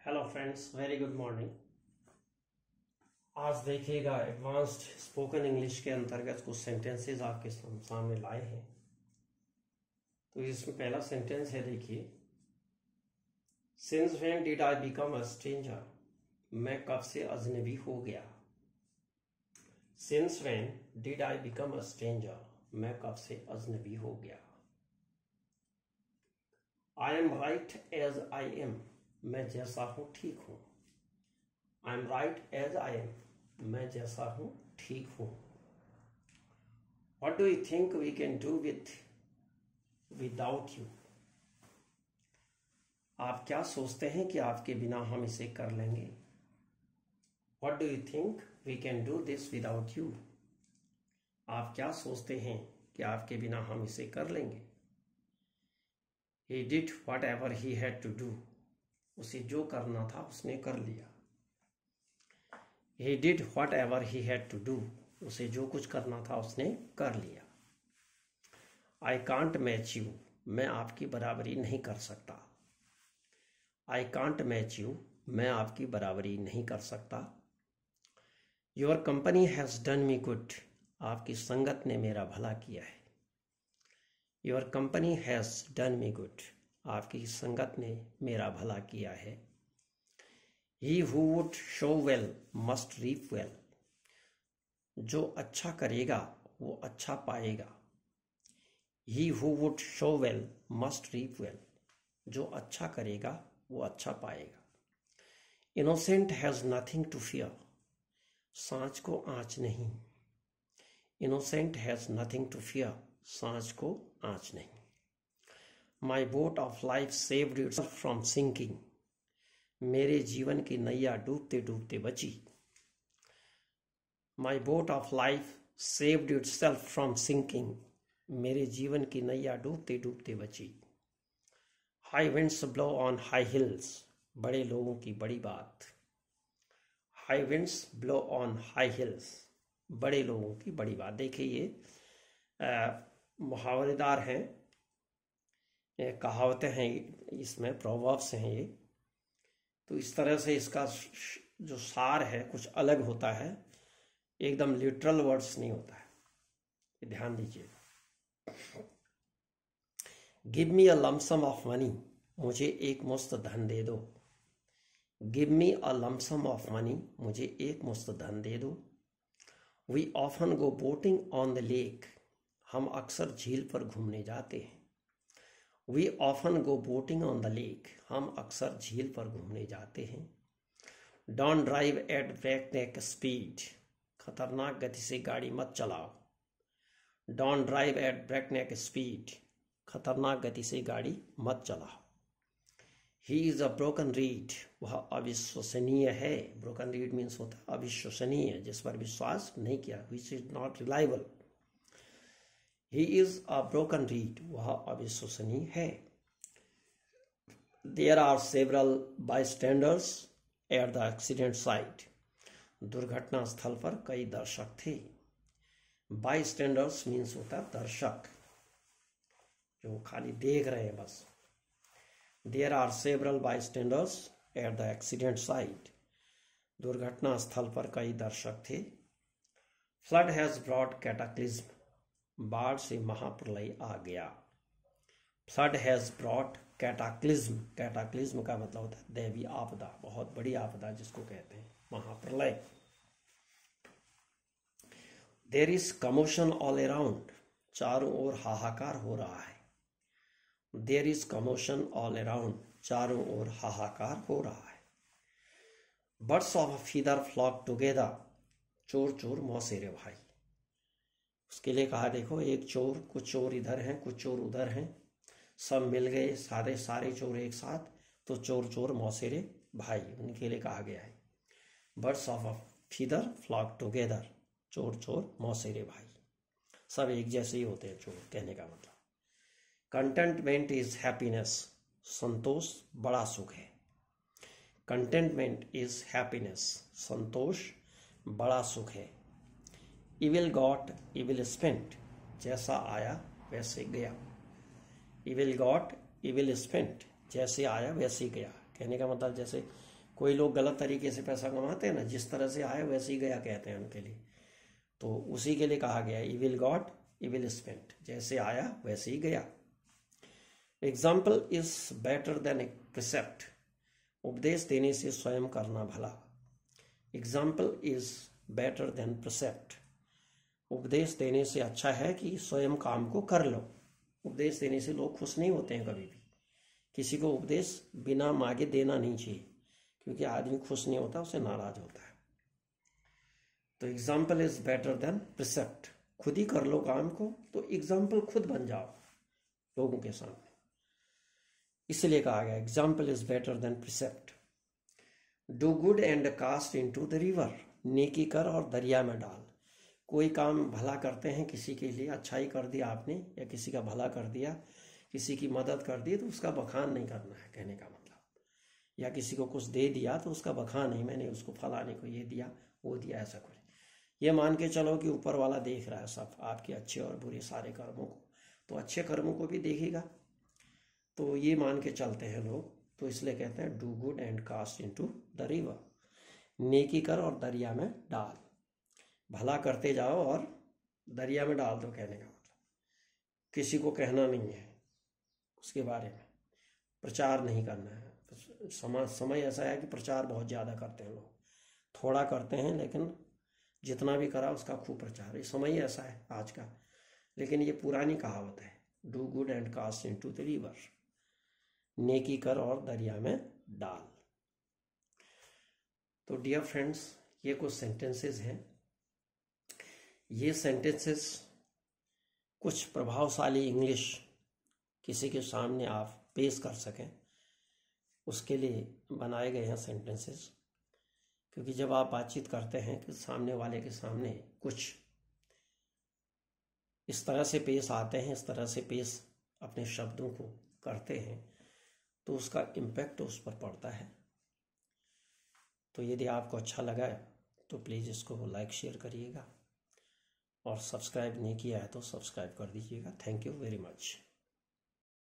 Hello friends, very good morning. आज देखिएगा advanced spoken English के अंतर्गत कुछ सेंटेंसेस आपके सामने लाए हैं। तो इसमें पहला सेंटेंस है, देखिए, since when did I become a stranger, मैं कब से अजनबी हो गया। Since when did I become a stranger, मैं कब से अजनबी हो गया। I am right as I am, मैं जैसा हूं ठीक हूं। I am right as I am, मैं जैसा हूं ठीक हूं। What do you think we can do without you? आप क्या सोचते हैं कि आपके बिना हम इसे कर लेंगे। What do you think we can do this without you? आप क्या सोचते हैं कि आपके बिना हम इसे कर लेंगे। He did whatever he had to do. उसे जो करना था उसने कर लिया। He did whatever he had to do. उसे जो कुछ करना था उसने कर लिया। I can't match you. मैं आपकी बराबरी नहीं कर सकता। I can't match you. मैं आपकी बराबरी नहीं कर सकता। Your company has done me good. आपकी संगत ने मेरा भला किया है। Your company has done me good. आपकी संगत ने मेरा भला किया है। He who would show well must reap well. जो अच्छा करेगा वो अच्छा पाएगा। He who would show well must reap well. जो अच्छा करेगा वो अच्छा पाएगा। Innocent has nothing to fear. सांच को आँच नहीं। Innocent has nothing to fear. सांच को आँच नहीं। My boat of life saved itself from sinking. मेरे जीवन की नैया डूबते डूबते बची। My boat of life saved itself from sinking. मेरे जीवन की नैया डूबते डूबते बची। High winds blow on high hills. बड़े लोगों की बड़ी बात। High winds blow on high hills. बड़े लोगों की बड़ी बात। देखिए, ये मुहावरेदार हैं, कहावतें हैं, इसमें प्रोवर्ब्स हैं ये। तो इस तरह से इसका जो सार है कुछ अलग होता है, एकदम लिटरल वर्ड्स नहीं होता है, ये ध्यान दीजिए। Give me a lump sum of money, मुझे एक मुश्त धन दे दो। Give me a lump sum of money, मुझे एक मुश्त धन दे दो। We often go boating on the lake, हम अक्सर झील पर घूमने जाते हैं। We often go boating on the lake, हम अक्सर झील पर घूमने जाते हैं। Don't drive at breakneck speed, खतरनाक गति से गाड़ी मत चलाओ। Don't drive at breakneck speed, खतरनाक गति से गाड़ी मत चलाओ। He is a broken read, वह अविश्वसनीय है। ब्रोकन रीड मीन्स होता है अविश्वसनीय, जिस पर विश्वास नहीं किया, which is not reliable. He is a broken reed, वह अविश्वसनीय है। There are several bystanders at the accident site. दुर्घटना स्थल पर कई दर्शक थे। Bystanders means होता है दर्शक, जो खाली देख रहे हैं बस। There are several bystanders at the accident site. दुर्घटना स्थल पर कई दर्शक थे। Flood has brought cataclysm. बाढ़ से महाप्रलय आ गया। Flood has brought cataclysm, cataclysm का मतलब होता है दैवी आपदा, बहुत बड़ी आपदा जिसको कहते हैं महाप्रलय। There is commotion all around, चारों ओर हाहाकार हो रहा है। There is commotion all around, चारों ओर हाहाकार हो रहा है। Birds of a feather flock together, चोर चोर मौसेरे भाई। उसके लिए कहा, देखो, एक चोर, कुछ चोर इधर हैं कुछ चोर उधर हैं, सब मिल गए, सारे चोर एक साथ, तो चोर चोर मौसेरे भाई, उनके लिए कहा गया है। Birds of a feather flock together, चोर चोर मौसेरे भाई, सब एक जैसे ही होते हैं चोर, कहने का मतलब। कंटेंटमेंट इज हैप्पीनेस, संतोष बड़ा सुख है। कंटेंटमेंट इज हैप्पीनेस, संतोष बड़ा सुख है। इविल गॉट इविल स्पेंट, जैसा आया वैसे गया। इविल गॉट इविल स्पेंट, जैसे आया वैसे गया, कहने का मतलब जैसे कोई लोग गलत तरीके से पैसा कमाते हैं ना, जिस तरह से आए वैसे ही गया कहते हैं उनके लिए, तो उसी के लिए कहा गया इविल गॉट इविल स्पेंट, जैसे आया वैसे ही गया। Example is better then A precept, उपदेश देने से स्वयं करना भला। Example is better than precept, उपदेश देने से अच्छा है कि स्वयं काम को कर लो। उपदेश देने से लोग खुश नहीं होते हैं कभी भी, किसी को उपदेश बिना मांगे देना नहीं चाहिए, क्योंकि आदमी खुश नहीं होता, उसे नाराज होता है। तो example is better than precept, खुद ही कर लो काम को, तो एग्जाम्पल खुद बन जाओ लोगों के सामने, इसलिए कहा गया example is better than precept. Do good and cast into the river, नेकी कर और दरिया में डाल। कोई काम भला करते हैं, किसी के लिए अच्छाई कर दिया आपने, या किसी का भला कर दिया, किसी की मदद कर दी, तो उसका बखान नहीं करना है कहने का मतलब, या किसी को कुछ दे दिया तो उसका बखान नहीं, मैंने उसको फलाने को ये दिया वो दिया, ऐसा कुछ। ये मान के चलो कि ऊपर वाला देख रहा है सब आपके अच्छे और बुरे सारे कर्मों को, तो अच्छे कर्मों को भी देखेगा, तो ये मान के चलते हैं लोग, तो इसलिए कहते हैं do good and cast into the river, नेकी कर और दरिया में डाल। भला करते जाओ और दरिया में डाल दो कहने का मतलब, किसी को कहना नहीं है उसके बारे में, प्रचार नहीं करना है। समय ऐसा है कि प्रचार बहुत ज़्यादा करते हैं लोग, थोड़ा करते हैं लेकिन जितना भी करा उसका खूब प्रचार। ये समय ही ऐसा है आज का, लेकिन ये पुरानी कहावत है, do good and cast into the river, नेकी कर और दरिया में डाल। तो डियर फ्रेंड्स, ये कुछ सेंटेंसेस हैं। ये सेंटेंसेस कुछ प्रभावशाली इंग्लिश किसी के सामने आप पेश कर सकें, उसके लिए बनाए गए हैं सेंटेंसेस। क्योंकि जब आप बातचीत करते हैं कि सामने वाले के सामने कुछ इस तरह से पेश आते हैं, इस तरह से पेश अपने शब्दों को करते हैं, तो उसका इम्पैक्ट उस पर पड़ता है। तो यदि आपको अच्छा लगा तो प्लीज़ इसको लाइक शेयर करिएगा, और सब्सक्राइब नहीं किया है तो सब्सक्राइब कर दीजिएगा। Thank you very much.